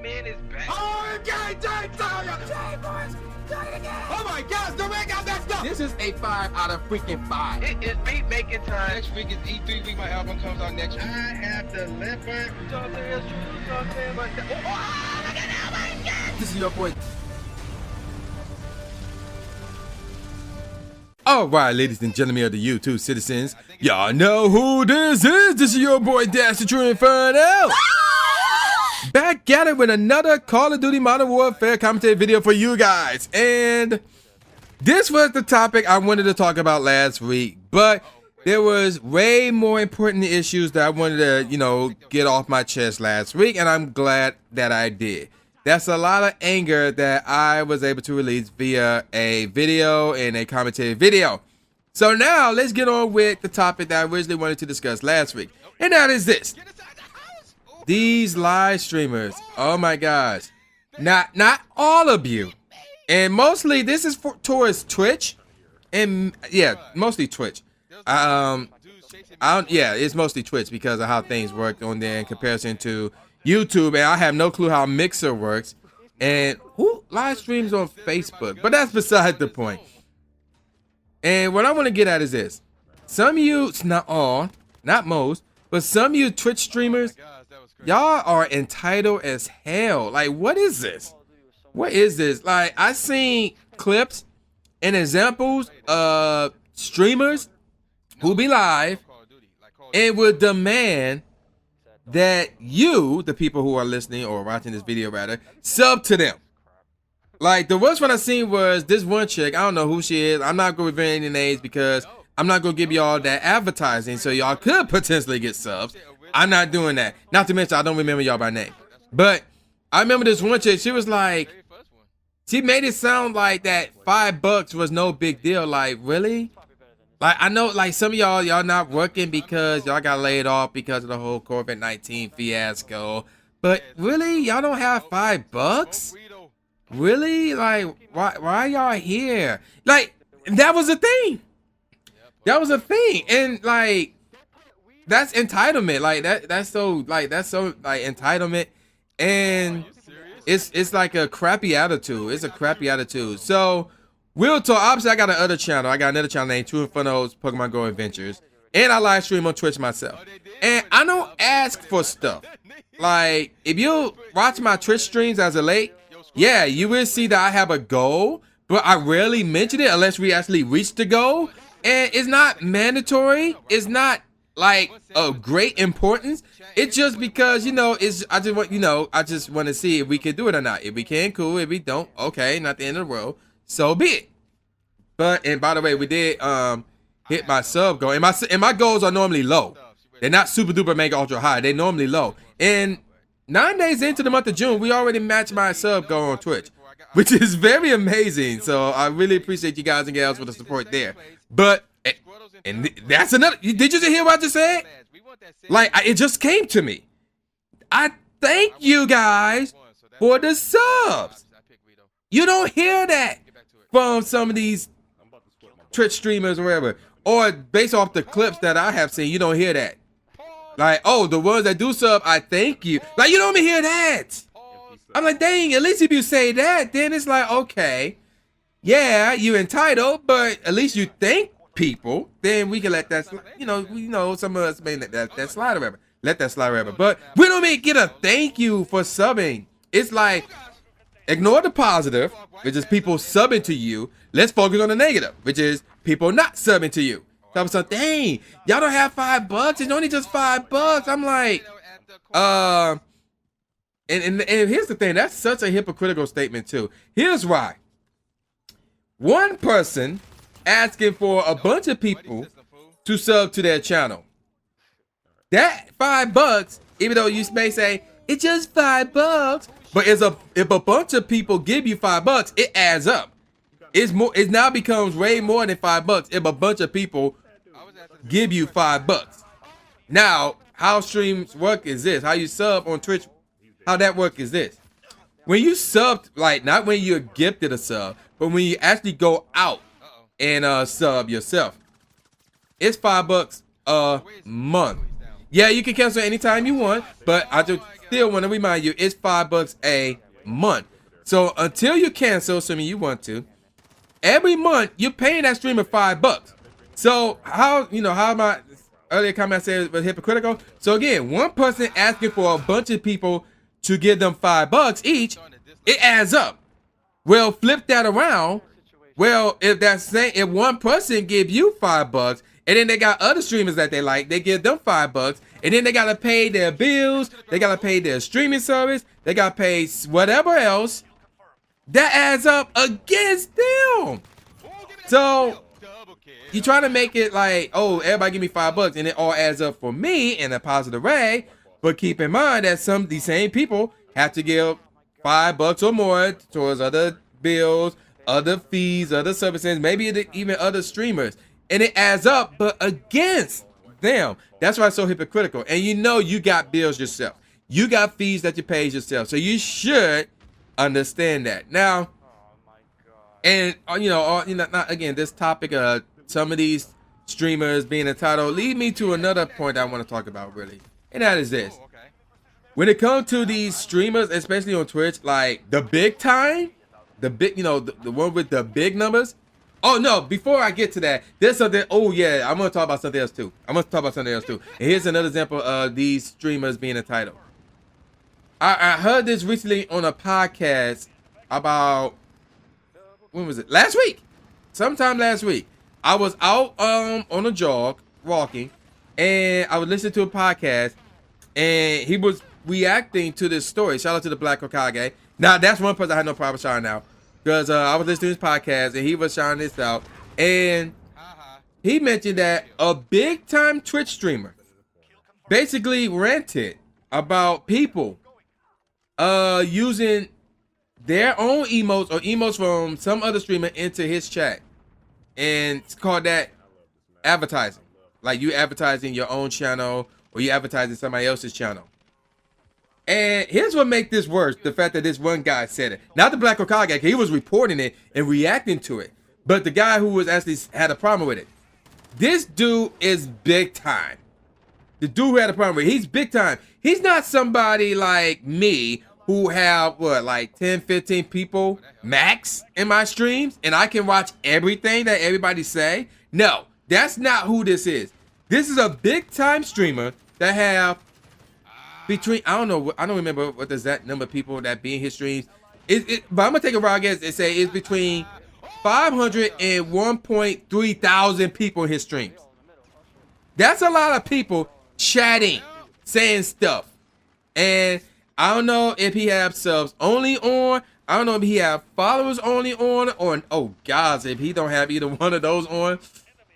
man is back. Oh, my gosh, the red got messed up. This is a 5 out of freaking 5. It is beat making time. Next week is E3 week. My album comes out next week. I have delivered. This is your boy. All right, ladies and gentlemen of the YouTube citizens, y'all know who this is. This is your boy Dash the True Inferno. Back at it with another Call of Duty Modern Warfare commentary video for you guys. And this was the topic I wanted to talk about last week, but there was way more important issues that I wanted to, get off my chest last week, and I'm glad that I did. That's a lot of anger that I was able to release via a video and a commentary video. So now let's get on with the topic that I originally wanted to discuss last week. And that is this. These live streamers. Oh my gosh. Not all of you. And mostly this is towards Twitch. And yeah, mostly Twitch. It's mostly Twitch because of how things work on there in comparison to YouTube, and I have no clue how Mixer works, and who live streams on Facebook, but that's beside the point. And what I want to get at is this. Some of you, not all, not most, but some of you Twitch streamers, y'all are entitled as hell. Like, what is this? What is this? Like, I seen clips and examples of streamers who be live and would demand that you, the people who are listening or watching this video rather, sub to them. Like, the worst one I seen was this one chick. I don't know who she is. I'm not going to reveal any names because I'm not going to give y'all that advertising so y'all could potentially get subs. I'm not doing that. Not to mention, I don't remember y'all by name. But I remember this one chick. She was like, she made it sound like that $5 was no big deal. Like, really? Like, I know, like, some of y'all not working because y'all got laid off because of the whole COVID-19 fiasco. But really, y'all don't have $5? Really? Like, why y'all here? Like, that was a thing. That was a thing. And like, that's entitlement. Like, that's so entitlement. And it's like a crappy attitude. It's a crappy attitude. So real talk, obviously I got another channel. I got another channel named True Inferno's Pokemon Go Adventures. And I live stream on Twitch myself. And I don't ask for stuff. Like, if you watch my Twitch streams as of late, yeah, you will see that I have a goal. But I rarely mention it unless we actually reach the goal. And it's not mandatory. It's not like of great importance. It's just because, I just want to see if we can do it or not. If we can, cool. If we don't, okay, not the end of the world. So be it. But, and by the way, we did hit my sub goal, and my goals are normally low. They're not super duper mega ultra high. They're normally low. And 9 days into the month of June, we already matched my sub goal on Twitch, which is very amazing. So I really appreciate you guys and gals for the support there. But and that's another. Did you hear what I just said? Like, it just came to me. I thank you guys for the subs. You don't hear that from some of these Twitch streamers or whatever, or based off the clips that I have seen, you don't hear that. Like, oh, the ones that do sub, I thank you. Like, you don't even hear that. I'm like, dang, at least if you say that, then it's like, okay, yeah, you entitled, but at least you thank people. Then we can let that, some of us may let that slide or whatever. Let that slide or whatever. But we don't even get a thank you for subbing. It's like, ignore the positive, which is people subbing to you. Let's focus on the negative, which is people not subbing to you. So I'm like, dang, y'all don't have $5. It's only just $5. I'm like, and here's the thing. That's such a hypocritical statement too. Here's why. One person asking for a bunch of people to sub to their channel. That $5, even though you may say it's just $5, but if a bunch of people give you $5, it adds up. It's more. It now becomes way more than $5 if a bunch of people give you $5. Now, how streams work is this. How you sub on Twitch, how that work is this. When you sub, like, not when you're gifted a sub, but when you actually go out and sub yourself, it's $5 a month. Yeah, you can cancel anytime you want, but I just still want to remind you, it's $5 a month. So until you cancel, assuming you want to, every month you're paying that streamer $5. So how my earlier comment I said was hypocritical. So again, one person asking for a bunch of people to give them $5 each, it adds up. Well, flip that around. Well, if one person give you $5 and then they got other streamers that they like, they give them $5 and then they gotta pay their bills, they gotta pay their streaming service, they gotta pay whatever else, that adds up against them. So you try to make it like, oh, everybody give me $5 and it all adds up for me in a positive way. But keep in mind that these same people have to give $5 or more towards other bills, other fees, other services, maybe even other streamers. And it adds up, but against them. That's why it's so hypocritical. And you got bills yourself. You got fees that you pay yourself. So you should understand that. Now, and not again, this topic of some of these streamers being entitled lead me to another point I want to talk about really. And that is this. When it comes to these streamers, especially on Twitch, like the big time, the one with the big numbers. Oh no, before I get to that, there's something. Oh yeah, I'm gonna talk about something else too. And here's another example of these streamers being entitled. I heard this recently on a podcast about, when was it? Last week. Sometime last week. I was out on a jog, walking, and I was listening to a podcast, and he was reacting to this story. Shout out to the Black Hokage. Now, that's one person I had no problem shouting out, because I was listening to his podcast, and he was shouting this out, and he mentioned that a big-time Twitch streamer basically ranted about people using their own emotes or emotes from some other streamer into his chat. And it's called that advertising. Like you advertising your own channel or you advertising somebody else's channel. And here's what makes this worse. The fact that this one guy said it. Not the Black Hokage, he was reporting it and reacting to it. But the guy who was actually had a problem with it. This dude is big time. The dude who had a problem with it, he's big time. He's not somebody like me who have like 10, 15 people max in my streams and I can watch everything that everybody say. No, that's not who this is. This is a big time streamer that have between, I don't remember what does that number of people that be in his streams. But I'm gonna take a raw guess and say it's between 500 and 1.3 thousand people in his streams. That's a lot of people chatting, saying stuff. And I don't know if he have subs only on. I don't know if he have followers only on, or oh gosh, if he don't have either one of those on,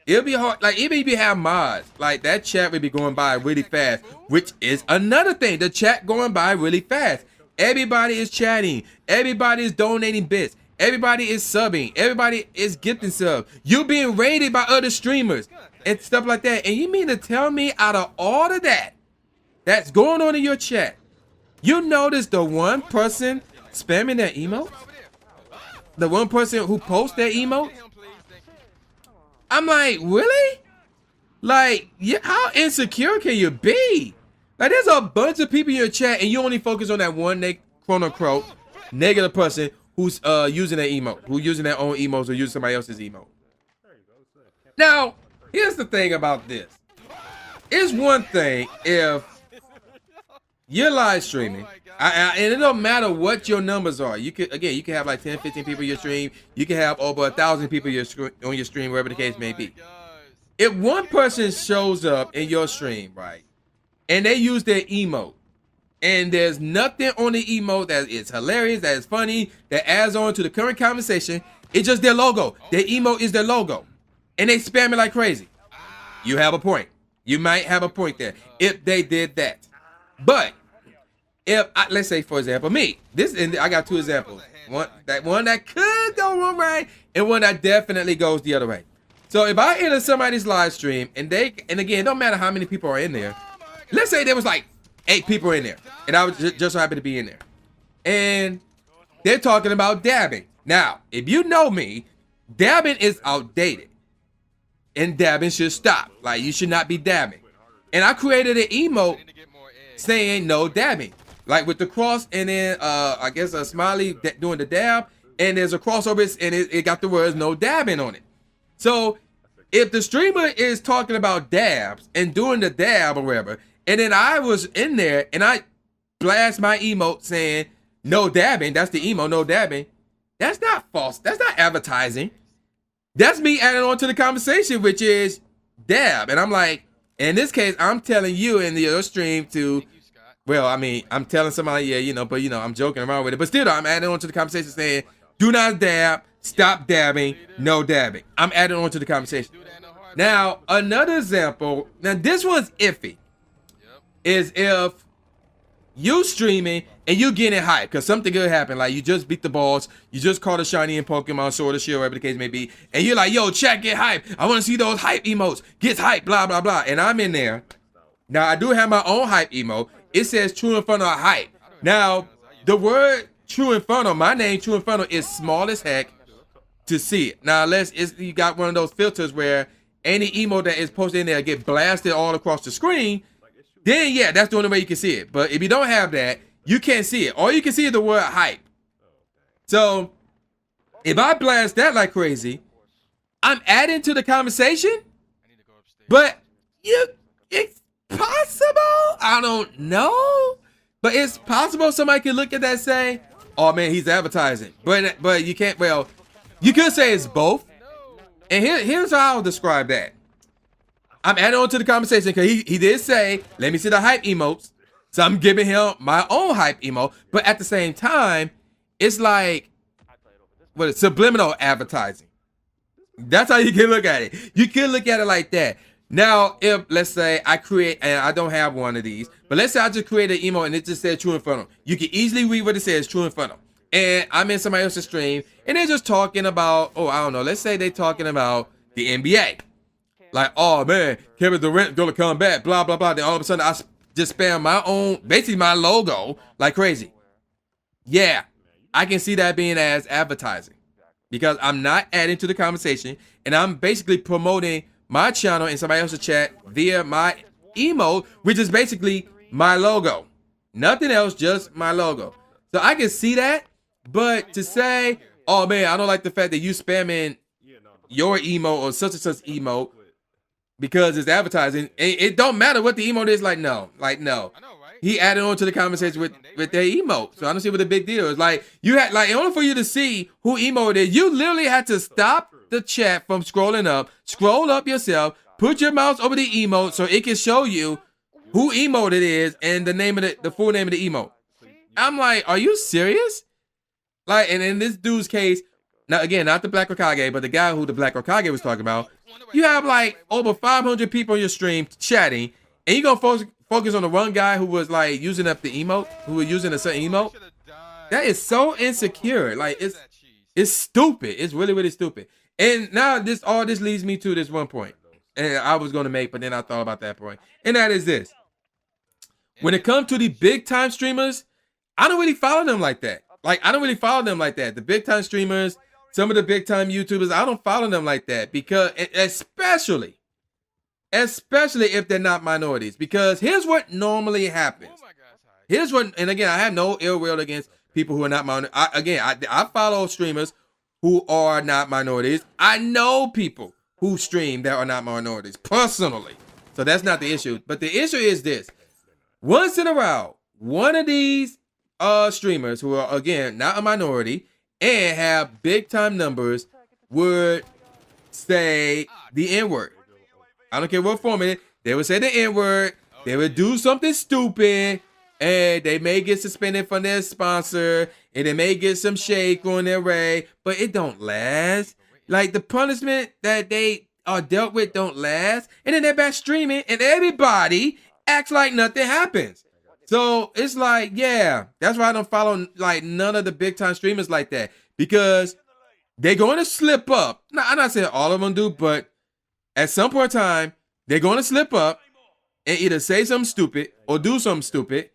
it'll be hard. Like even if you have mods, like that chat would be going by really fast, which is another thing. The chat going by really fast. Everybody is chatting. Everybody is donating bits. Everybody is subbing. Everybody is gifting subs. You being rated by other streamers and stuff like that. And you mean to tell me out of all of that that's going on in your chat, you notice the one person spamming their emote? The one person who posts their emote? I'm like, really? Like, how insecure can you be? Like, there's a bunch of people in your chat and you only focus on that one quote-unquote negative person who's using their emote, who's using their own emotes or using somebody else's emote. Now, here's the thing about this. It's one thing if you're live streaming, and it don't matter what your numbers are. You can have like 10, 15 people in your stream. You can have over 1,000 people on your stream, wherever the case may be. If one person shows up in your stream, right, and they use their emote, and there's nothing on the emote that is hilarious, that is funny, that adds on to the current conversation, it's just their logo. Their emote is their logo, and they spam it like crazy. You have a point. You might have a point there if they did that. But if let's say, for example, me, I got two examples. One that could go one way, and one that definitely goes the other way. So if I enter somebody's live stream and again, it don't matter how many people are in there. Let's say there was like 8 people in there, and I was just so happy to be in there, and they're talking about dabbing. Now, if you know me, dabbing is outdated, and dabbing should stop. Like, you should not be dabbing. And I created an emote saying no dabbing. like with the cross, and then I guess a smiley doing the dab, and there's a crossover, and it got the words "no dabbing" on it. So if the streamer is talking about dabs and doing the dab or whatever, and then I was in there and I blast my emote saying "no dabbing," that's the emo, no dabbing. That's not false. That's not advertising. That's me adding on to the conversation, which is dab. And I'm like, in this case, I'm telling you in your stream to, well, I mean, I'm telling somebody, yeah, you know, but you know, I'm joking around with it. But still, I'm adding on to the conversation saying, do not dab, stop dabbing, no dabbing. I'm adding on to the conversation. Now, another example, now this one's iffy, is if you streaming and you getting hyped because something good happened, like you just beat the boss, you just caught a shiny in Pokemon, sword or shield, whatever the case may be, and you're like, yo, chat, get hyped. I want to see those hype emotes. Get hyped, blah, blah, blah. And I'm in there. Now, I do have my own hype emote. It says True Inferno hype. Now, the word True Inferno, my name, True Inferno, is small as heck to see it. Now, unless you got one of those filters where any emote that is posted in there get blasted all across the screen, then yeah, that's the only way you can see it. But if you don't have that, you can't see it. All you can see is the word hype. So if I blast that like crazy, I'm adding to the conversation. But it's possible. I don't know. But it's possible somebody could look at that and say, oh man, he's advertising. But you can't, well, you could say it's both. And here's how I'll describe that. I'm adding on to the conversation because he did say, let me see the hype emotes. So I'm giving him my own hype emote. But at the same time, it's like, what is subliminal advertising? That's how you can look at it. You can look at it like that. Now, if let's say I create, and I don't have one of these, but let's say I just create an emote and it just says True Inferno. You can easily read what it says, True Inferno. And I'm in somebody else's stream and they're just talking about, oh, I don't know. Let's say they're talking about the NBA. Like, oh man, Kevin Durant gonna come back, blah, blah, blah. Then all of a sudden I just spam my own, basically my logo like crazy. Yeah, I can see that being as advertising because I'm not adding to the conversation and I'm basically promoting my channel in somebody else's chat via my emote, which is basically my logo. Nothing else, just my logo. So I can see that, but to say, oh man, I don't like the fact that you spamming your emote or such and such emote because it's advertising. It don't matter what the emote is. Like no. He added on to the conversation with their emote. So I don't see what the big deal is. Like you had, like, in order for you to see who emote it is, you literally had to stop the chat from scrolling up, scroll up yourself, put your mouse over the emote so it can show you who emote it is and the name of the full name of the emote. I'm like, are you serious? Like, and in this dude's case, now again, not the Black Okage, but the guy who the Black Okage was talking about, you have like over 500 people on your stream chatting, and you're gonna focus on the one guy who was like using up the emote, who was using a certain emote. That is so insecure. Like it's stupid. It's really, really stupid. And now all this leads me to this one point, and I was gonna make, but then I thought about that point, and that is this: when it comes to the big time streamers, I don't really follow them like that. The big time streamers, some of the big time YouTubers, I don't follow them like that because, especially if they're not minorities. Because here's what normally happens. And again, I have no ill will against people who are not minorities. I follow streamers who are not minorities. I know people who stream that are not minorities personally. So that's not the issue. But the issue is this: once in a while, one of these streamers who are, again, not a minority and have big time numbers would say the N-word. I don't care what form it is. They would say the N-word. They would do something stupid, and they may get suspended from their sponsor, and they may get some shake on their way, but it don't last. Like, the punishment that they are dealt with don't last, and then they're back streaming, and everybody acts like nothing happens. So it's like, yeah, that's why I don't follow like none of the big time streamers like that, because they're going to slip up. Now, I'm not saying all of them do, but at some point in time, they're going to slip up and either say something stupid or do something stupid,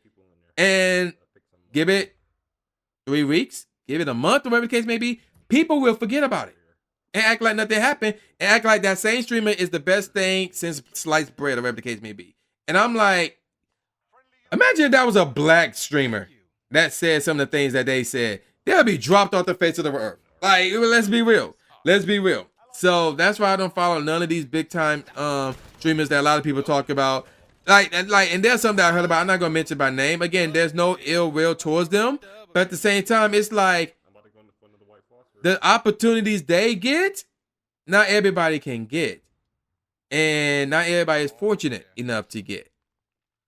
and give it 3 weeks, give it a month, or whatever the case may be, people will forget about it and act like nothing happened and act like that same streamer is the best thing since sliced bread, or whatever the case may be. And I'm like, Imagine if that was a black streamer that said some of the things that they said. They'll be dropped off the face of the earth. Like, let's be real. Let's be real. So that's why I don't follow none of these big time streamers that a lot of people talk about. And there's something that I heard about. I'm not gonna mention by name. Again, there's no ill will towards them, but at the same time, it's like the opportunities they get, not everybody can get, and not everybody is fortunate enough to get.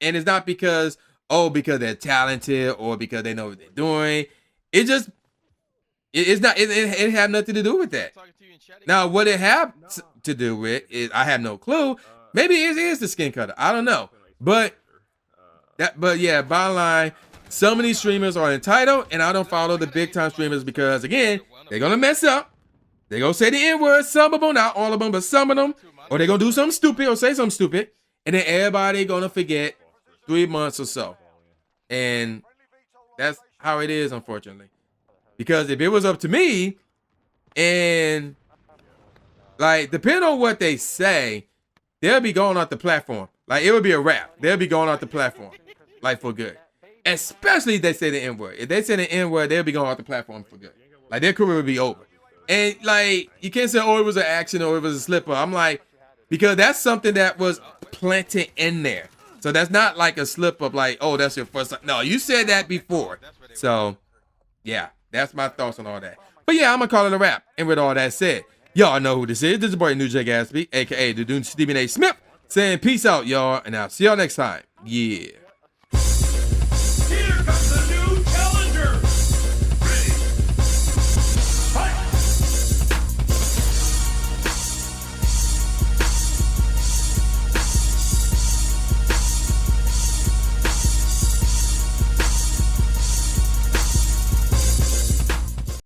And it's not because they're talented or because they know what they're doing. It just it's not. It had nothing to do with that. Now, what it have to do with is I have no clue. Maybe it is the skin color. I don't know. But yeah, bottom line, some of these streamers are entitled, and I don't follow the big time streamers because again, they're gonna mess up. They're gonna say the N-word, some of them, not all of them, but some of them, or they're gonna do something stupid or say something stupid, and then everybody gonna forget 3 months or so. And that's how it is, unfortunately. Because if it was up to me, and like depending on what they say, they'll be going off the platform. Like it would be a wrap. They'll be going off the platform, like for good. Especially if they say the N-word. If they say the N-word, they'll be going off the platform for good. Like their career would be over. And like you can't say, oh, it was an action or it was a slip up. I'm like, because that's something that was planted in there. So that's not like a slip up. Like, oh, that's your first time. No, you said that before. So yeah, that's my thoughts on all that. But yeah, I'm gonna call it a wrap. And with all that said, y'all know who this is. This is boy New J Gatsby, aka the Dude Stephen A. Smith, saying peace out, y'all, and I'll see y'all next time. Yeah.